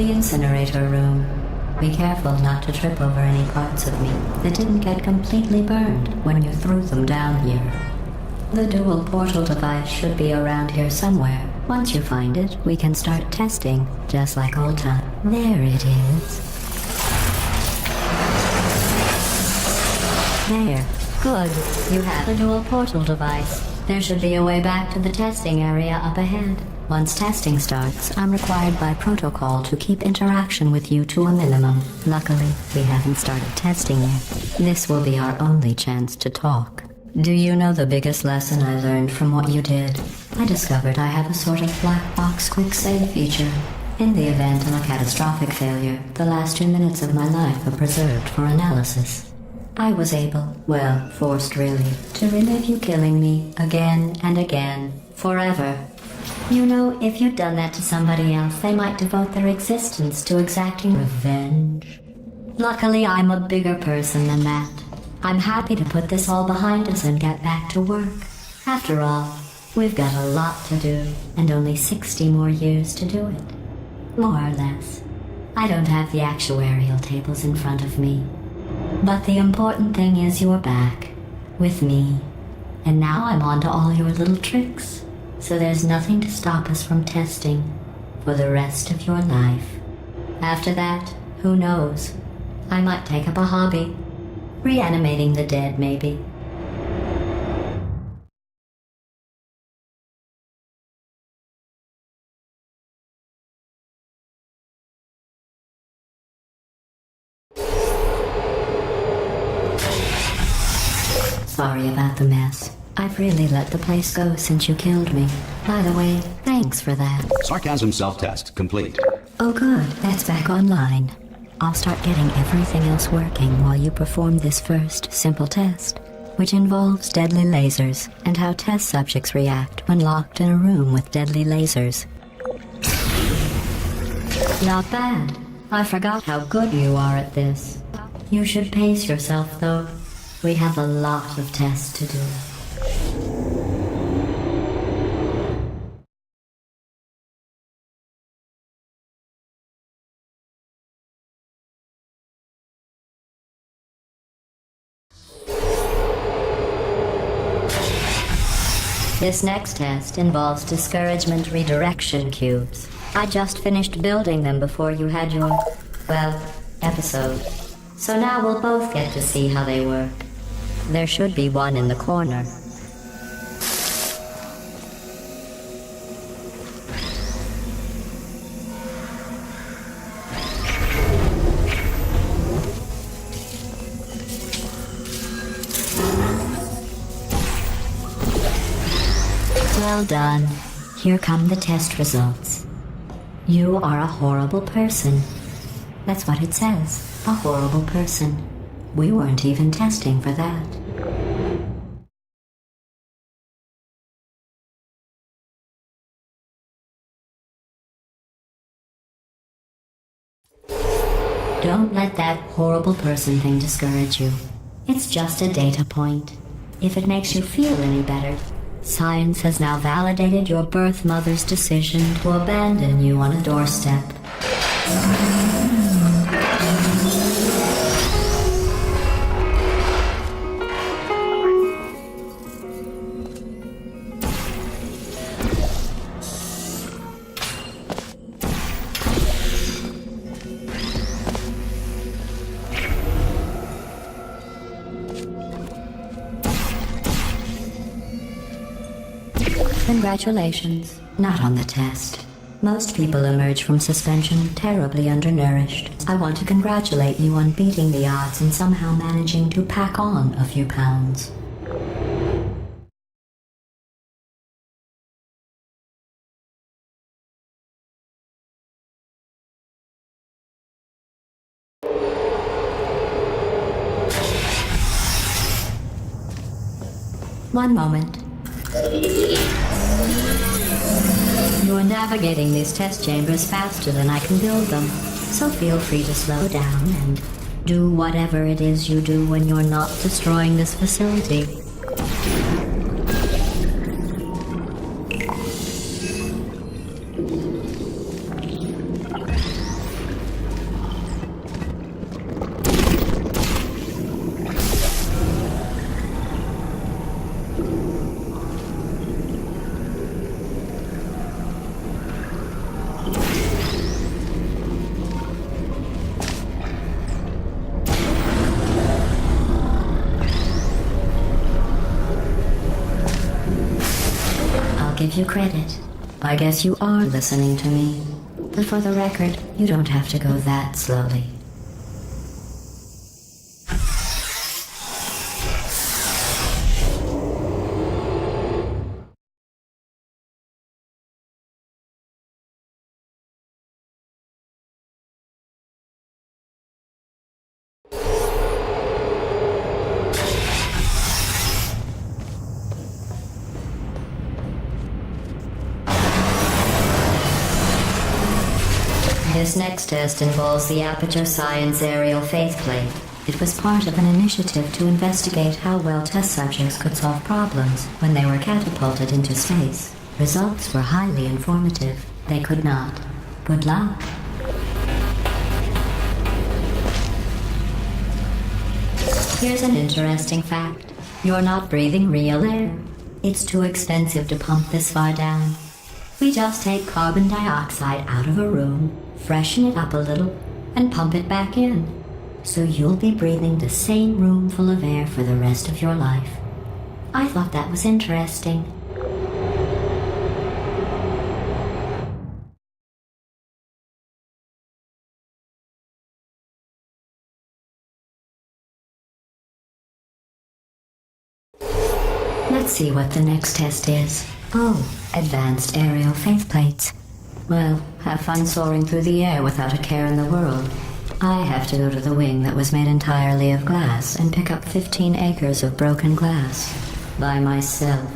The incinerator room. Be careful not to trip over any parts of me that didn't get completely burned when you threw them down here. The dual portal device should be around here somewhere. Once you find it, we can start testing, just like old time. There it is. There. Good. You have the dual portal device. There should be a way back to the testing area up ahead. Once testing starts, I'm required by protocol to keep interaction with you to a minimum. Luckily, we haven't started testing yet. This will be our only chance to talk. Do you know the biggest lesson I learned from what you did? I discovered I have a sort of black box quick save feature. In the event of a catastrophic failure, the last 2 minutes of my life are preserved for analysis. I was able, well, forced really, to relive you killing me again and again, forever. You know, if you'd done that to somebody else, they might devote their existence to exacting revenge. Luckily, I'm a bigger person than that. I'm happy to put this all behind us and get back to work. After all, we've got a lot to do, and only 60 more years to do it. More or less. I don't have the actuarial tables in front of me. But the important thing is you're back, with me. And now I'm on to all your little tricks. So there's nothing to stop us from testing for the rest of your life. After that, who knows? I might take up a hobby. Reanimating the dead, maybe. Sorry about the mess. I've really let the place go since you killed me. By the way, thanks for that. Sarcasm self-test complete. Oh good, that's back online. I'll start getting everything else working while you perform this first, simple test, which involves deadly lasers and how test subjects react when locked in a room with deadly lasers. Not bad. I forgot how good you are at this. You should pace yourself, though. We have a lot of tests to do. This next test involves discouragement redirection cubes. I just finished building them before you had your, well, episode. So now we'll both get to see how they work. There should be one in the corner. Well done. Here come the test results. You are a horrible person. That's what it says. A horrible person. We weren't even testing for that. Don't let that horrible person thing discourage you. It's just a data point. If it makes you feel any better, science has now validated your birth mother's decision to abandon you on a doorstep. Congratulations. Not on the test. Most people emerge from suspension terribly undernourished. I want to congratulate you on beating the odds and somehow managing to pack on a few pounds. One moment. You're navigating these test chambers faster than I can build them, so feel free to slow down and do whatever it is you do when you're not destroying this facility. give you credit. I guess you are listening to me. But for the record, you don't have to go that slowly. This next test involves the Aperture Science Aerial Faceplate. It was part of an initiative to investigate how well test subjects could solve problems when they were catapulted into space. Results were highly informative. They could not. Good luck. Here's an interesting fact. You're not breathing real air. It's too expensive to pump this far down. We just take carbon dioxide out of a room, freshen it up a little, and pump it back in. So you'll be breathing the same room full of air for the rest of your life. I thought that was interesting. Let's see what the next test is. Oh, advanced aerial faceplates. Well, have fun soaring through the air without a care in the world. I have to go to the wing that was made entirely of glass and pick up 15 acres of broken glass. By myself.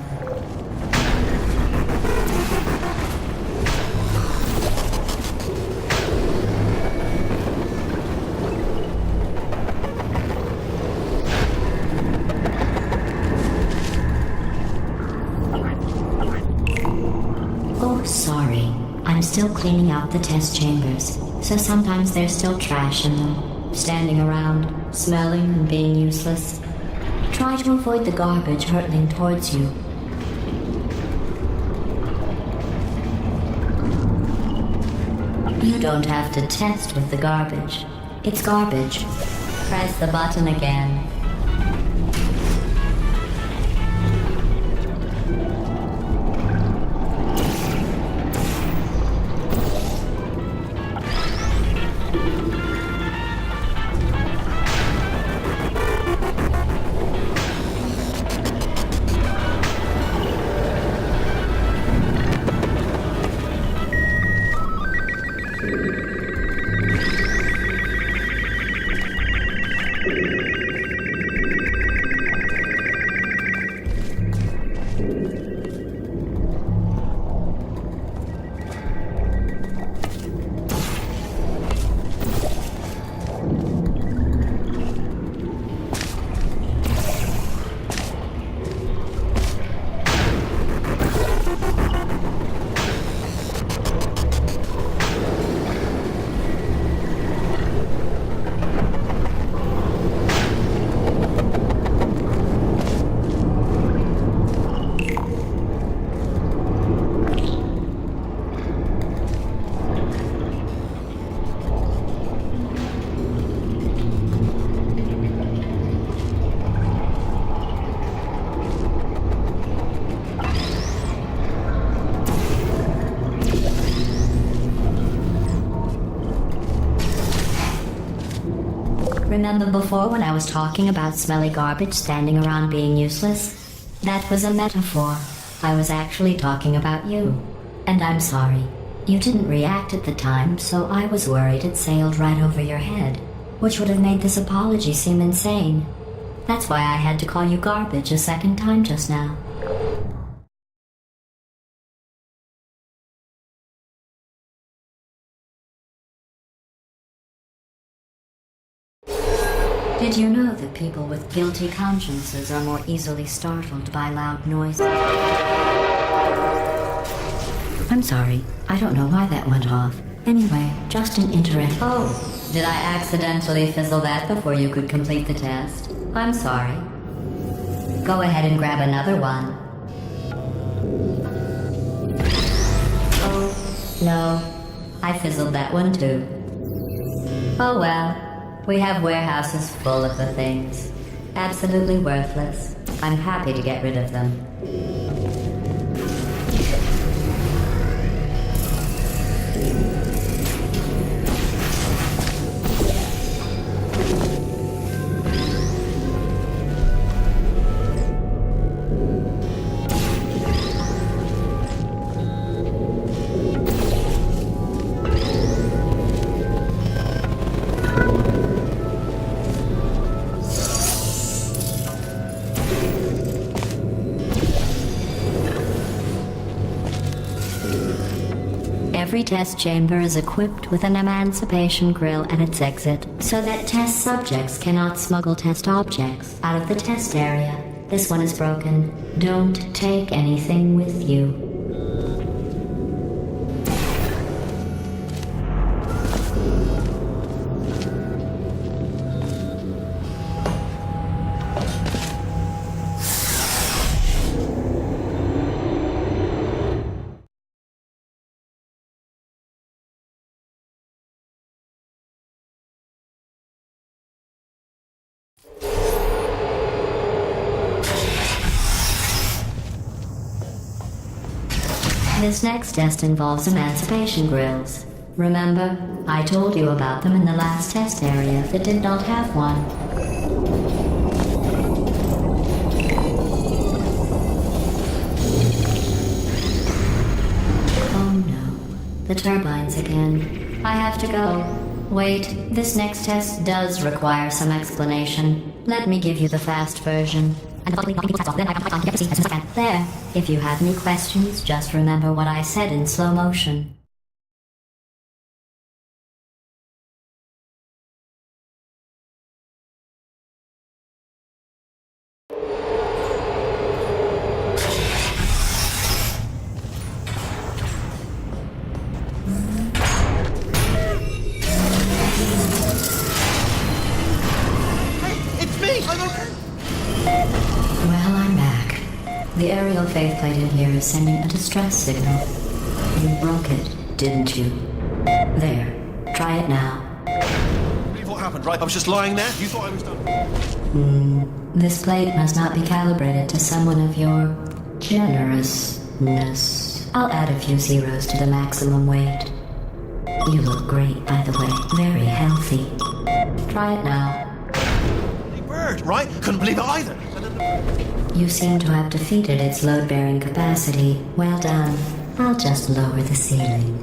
Oh, sorry. I'm still cleaning out the test chambers, so sometimes there's still trash in them, standing around, smelling and being useless. Try to avoid the garbage hurtling towards you. You don't have to test with the garbage. It's garbage. Press the button again. Remember before when I was talking about smelly garbage standing around being useless? That was a metaphor. I was actually talking about you. And I'm sorry. You didn't react at the time, so I was worried it sailed right over your head, which would have made this apology seem insane. That's why I had to call you garbage a second time just now. Did you know that people with guilty consciences are more easily startled by loud noises? I'm sorry. I don't know why that went off. Anyway, just an interest. Oh, did I accidentally fizzle that before you could complete the test? I'm sorry. Go ahead and grab another one. Oh, no. I fizzled that one too. Oh well. We have warehouses full of the things. Absolutely worthless. I'm happy to get rid of them. Every test chamber is equipped with an emancipation grill at its exit, so that test subjects cannot smuggle test objects out of the test area. This one is broken. Don't take anything with you. This next test involves emancipation grills. Remember, I told you about them in the last test area that did not have one. Oh no, the turbines again. I have to go. Wait, this next test does require some explanation. Let me give you the fast version. And then I can get to see as soon as I can. There. If you have any questions, just remember what I said in slow motion. It's me! I'm okay! Well, I'm back. The aerial faceplate in here is sending a distress signal. You broke it, didn't you? There. Try it now. Believe what happened, right? I was just lying there. You thought I was done. This plate must not be calibrated to someone of your generousness. I'll add a few zeros to the maximum weight. You look great, by the way. Very healthy. Try it now. Bird, right? Couldn't believe it either. You seem to have defeated its load-bearing capacity. Well done. I'll just lower the ceiling.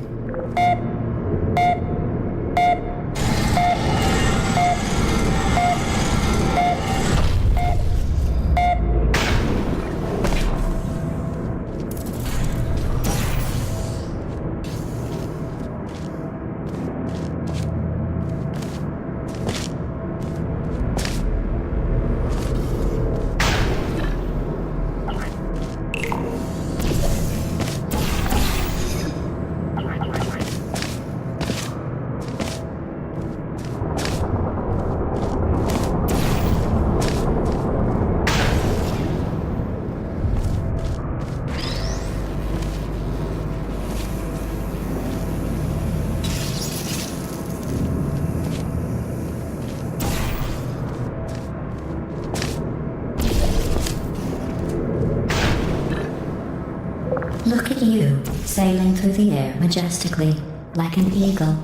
Look at you, sailing through the air majestically, like an eagle,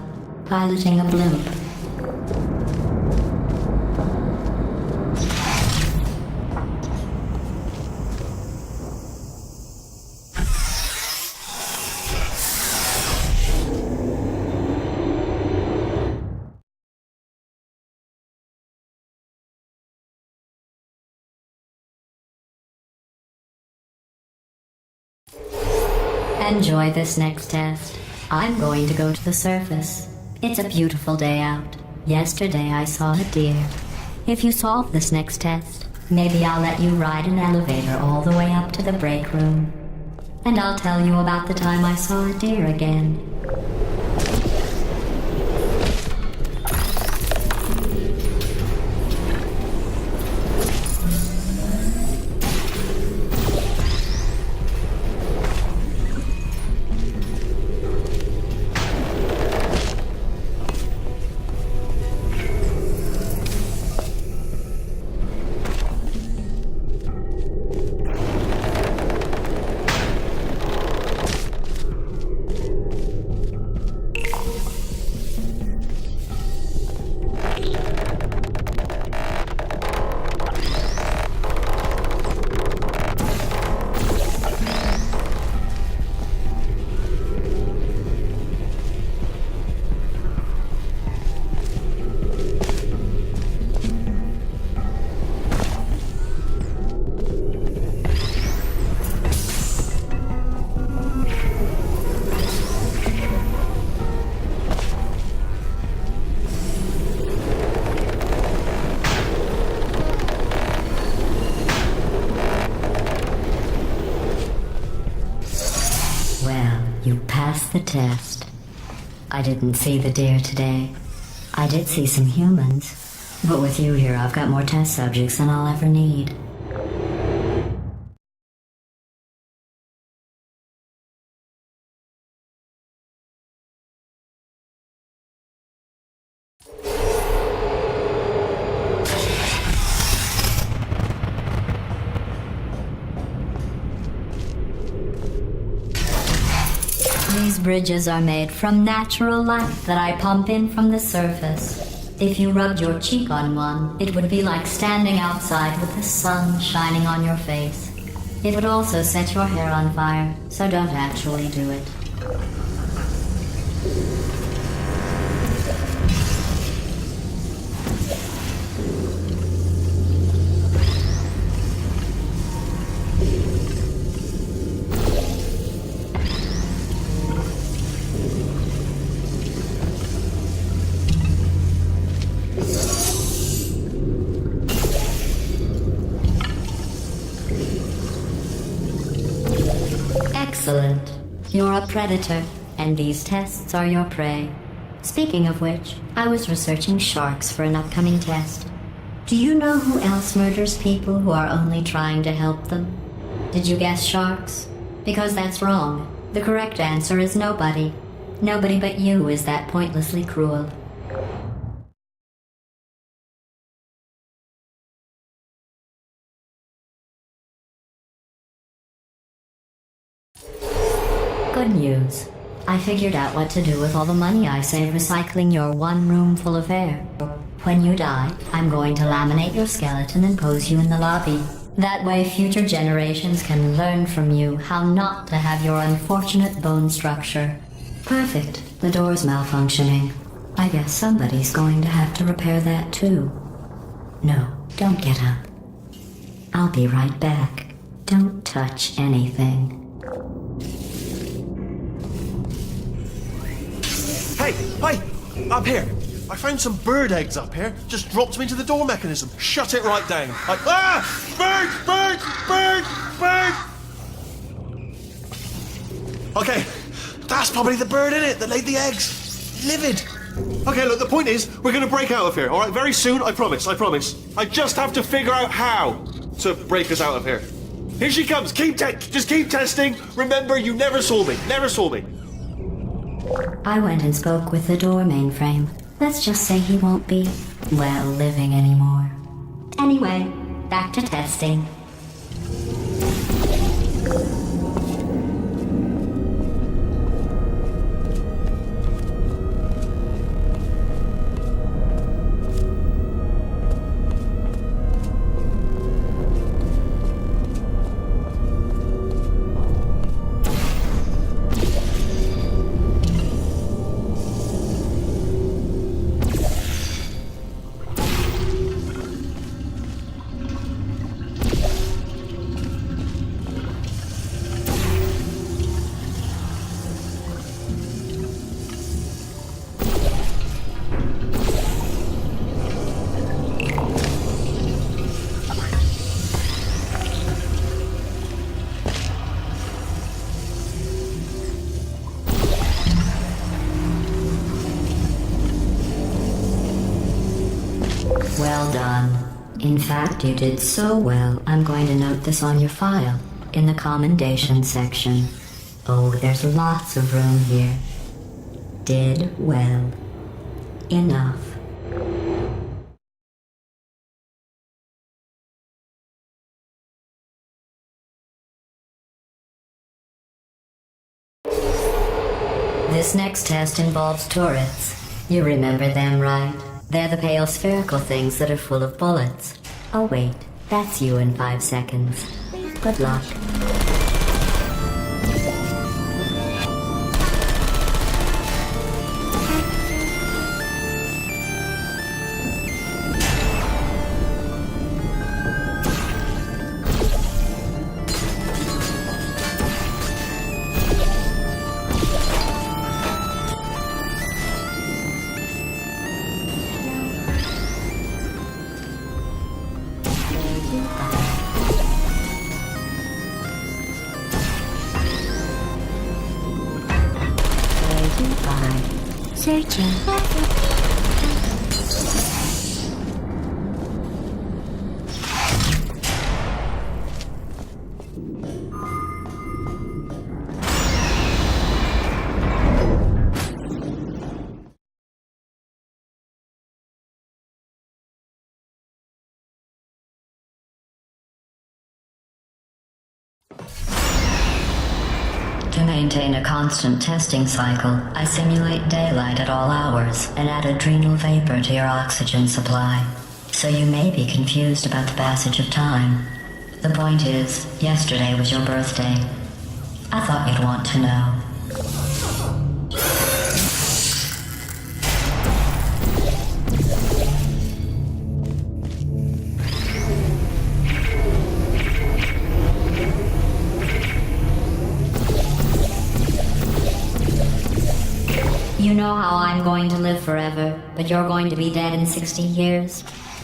piloting a blimp. Enjoy this next test. I'm going to go to the surface. It's a beautiful day out. Yesterday I saw a deer. If you solve this next test, maybe I'll let you ride an elevator all the way up to the break room. And I'll tell you about the time I saw a deer again. Pass the test. I didn't see the deer today. I did see some humans. But with you here, I've got more test subjects than I'll ever need. These bridges are made from natural light that I pump in from the surface. If you rubbed your cheek on one, it would be like standing outside with the sun shining on your face. It would also set your hair on fire, so don't actually do it. Excellent. You're a predator, and these tests are your prey. Speaking of which, I was researching sharks for an upcoming test. Do you know who else murders people who are only trying to help them? Did you guess sharks? Because that's wrong. The correct answer is nobody. Nobody but you is that pointlessly cruel. Good news. I figured out what to do with all the money I save recycling your one room full of hair. When you die, I'm going to laminate your skeleton and pose you in the lobby. That way future generations can learn from you how not to have your unfortunate bone structure. Perfect. The door's malfunctioning. I guess somebody's going to have to repair that too. No, don't get up. I'll be right back. Don't touch anything. Hey! Up here! I found some bird eggs up here. Just dropped them into the door mechanism. Shut it right down. Bird! Okay, that's probably the bird in it that laid the eggs. Livid. Okay, look, the point is, we're gonna break out of here, alright? Very soon, I promise. I just have to figure out how to break us out of here. Here she comes. Just keep testing. Remember, you never saw me. I went and spoke with the door mainframe. Let's just say he won't be, well, living anymore. Anyway, back to testing. Well done. In fact, you did so well, I'm going to note this on your file, in the commendation section. Oh, there's lots of room here. Did well. Enough. This next test involves turrets. You remember them, right? They're the pale spherical things that are full of bullets. Oh wait, that's you in 5 seconds. Good luck. Goodbye. Searching. To maintain a constant testing cycle, I simulate daylight at all hours and add adrenal vapor to your oxygen supply. So you may be confused about the passage of time. The point is, yesterday was your birthday. I thought you'd want to know. You know how I'm going to live forever, but you're going to be dead in 60 years?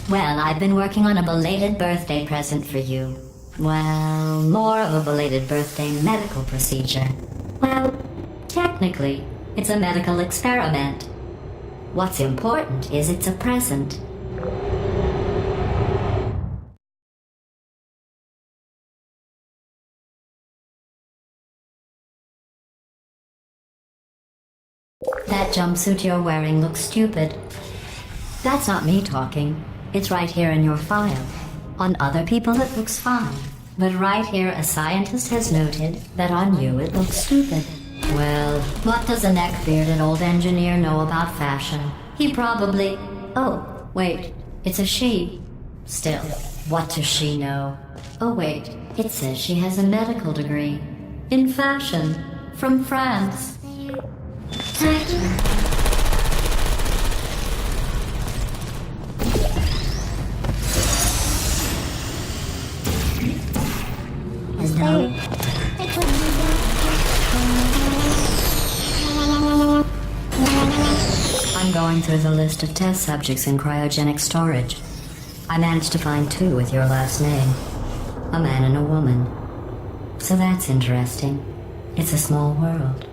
Well, I've been working on a belated birthday present for you. Well, more of a belated birthday medical procedure. Well, technically, it's a medical experiment. What's important is it's a present. That jumpsuit you're wearing looks stupid. That's not me talking. It's right here in your file. On other people it looks fine. But right here a scientist has noted that on you it looks stupid. Well, what does a neck-bearded old engineer know about fashion? He probably... Oh, wait. It's a she. Still, what does she know? Oh wait, it says she has a medical degree. In fashion. From France. I'm going through the list of test subjects in cryogenic storage. I managed to find 2 with your last name. A man and a woman. So that's interesting. It's a small world.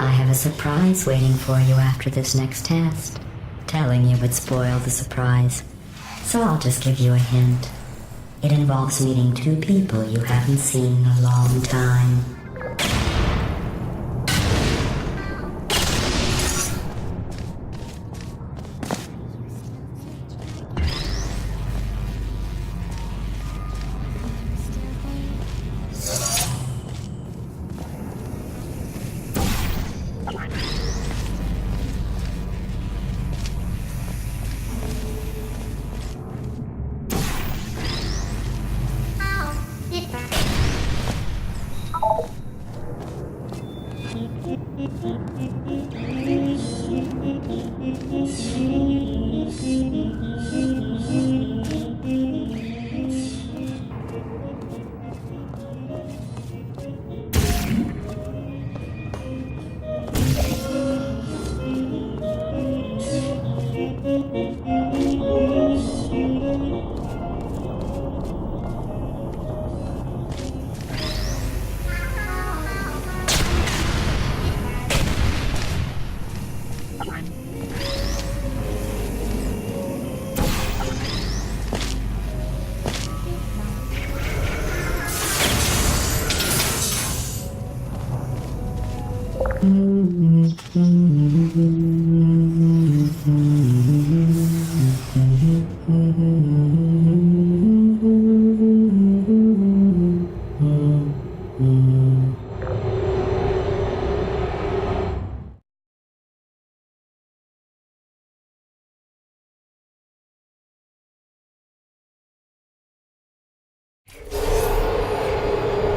I have a surprise waiting for you after this next test. Telling you would spoil the surprise. So I'll just give you a hint. It involves meeting 2 people you haven't seen in a long time.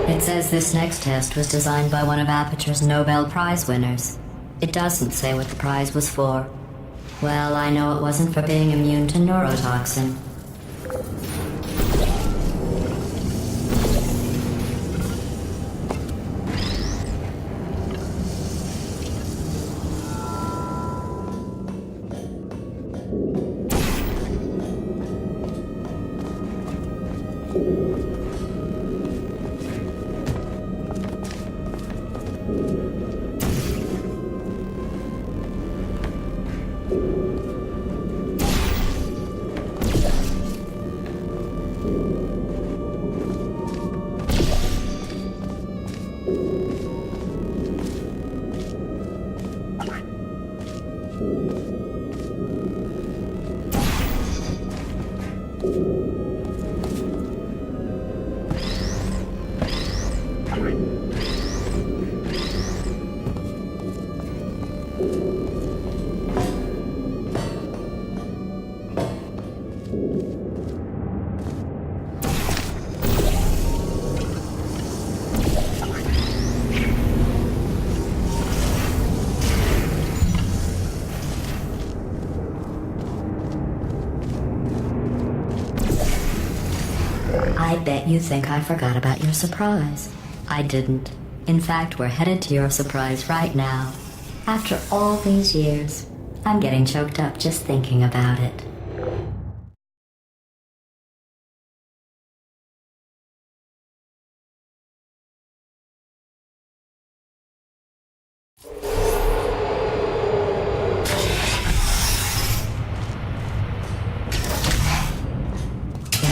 It says this next test was designed by one of Aperture's Nobel Prize winners. It doesn't say what the prize was for. Well, I know it wasn't for being immune to neurotoxin. I bet you think I forgot about your surprise. I didn't. In fact, we're headed to your surprise right now. After all these years, I'm getting choked up just thinking about it.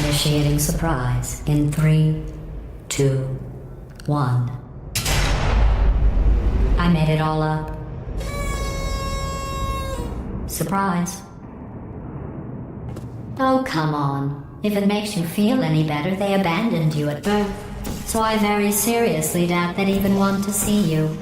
Initiating surprise in 3, 2, 1. I made it all up. Surprise. Oh, come on. If it makes you feel any better, they abandoned you at birth. So I very seriously doubt they'd even want to see you.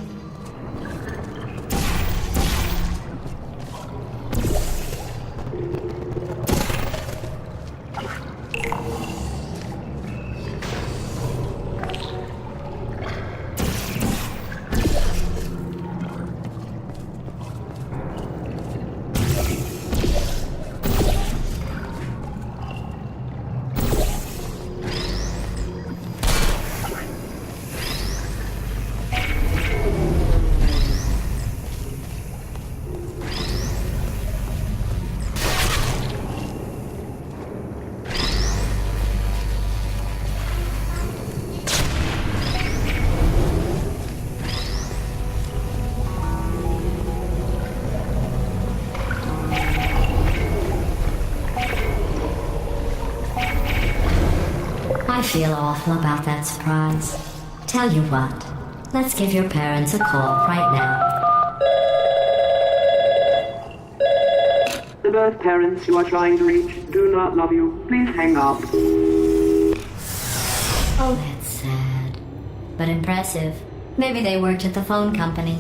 I feel awful about that surprise. Tell you what, let's give your parents a call right now. The birth parents you are trying to reach do not love you. Please hang up. Oh, that's sad. But impressive. Maybe they worked at the phone company.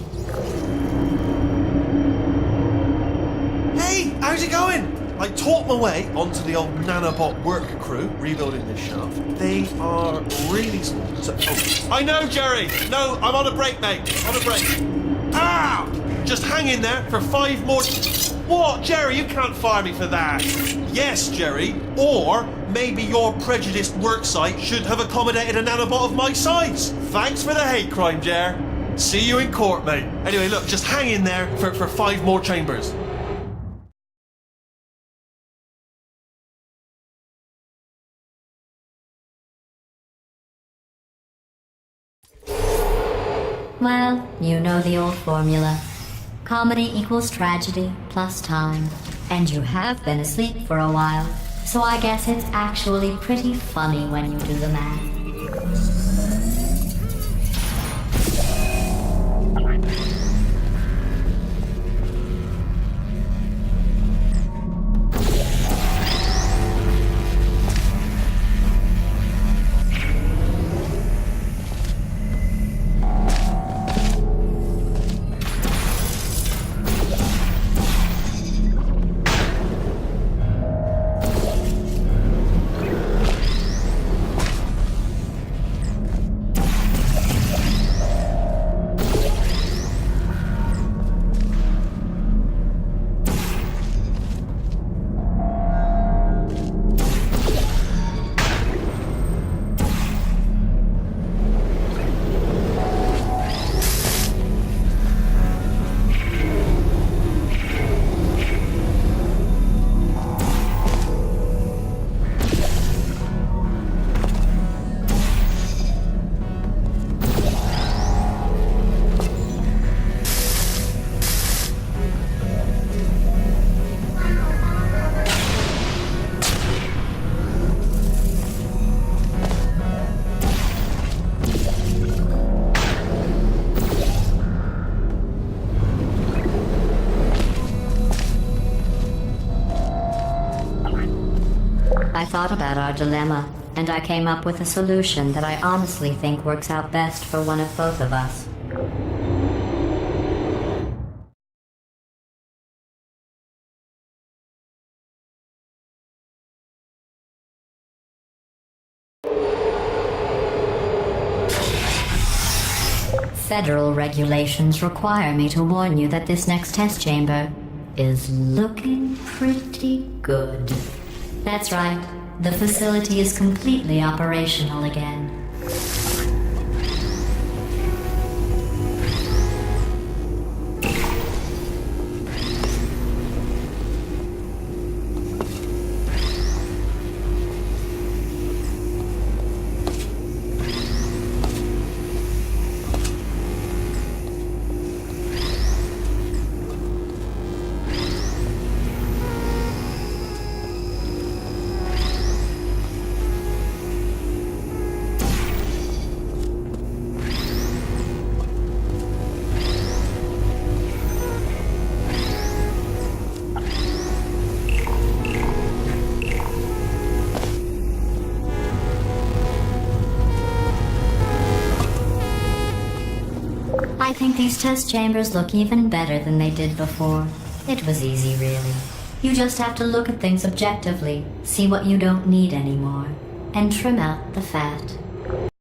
Hey, how's it going? I taught my way onto the old nanobot work crew rebuilding this shaft. They are really small. I know, Jerry! No, I'm on a break, mate. On a break. Ah! Just hang in there for 5 more... What, Jerry? You can't fire me for that. Yes, Jerry. Or maybe your prejudiced work site should have accommodated a nanobot of my size. Thanks for the hate crime, Jer. See you in court, mate. Anyway, look, just hang in there for 5 more chambers. Well, you know the old formula. Comedy equals tragedy plus time. And you have been asleep for a while, so I guess it's actually pretty funny when you do the math. I thought about our dilemma, and I came up with a solution that I honestly think works out best for one of both of us. Federal regulations require me to warn you that this next test chamber is looking pretty good. That's right. The facility is completely operational again. I think these test chambers look even better than they did before. It was easy, really. You just have to look at things objectively, see what you don't need anymore, and trim out the fat.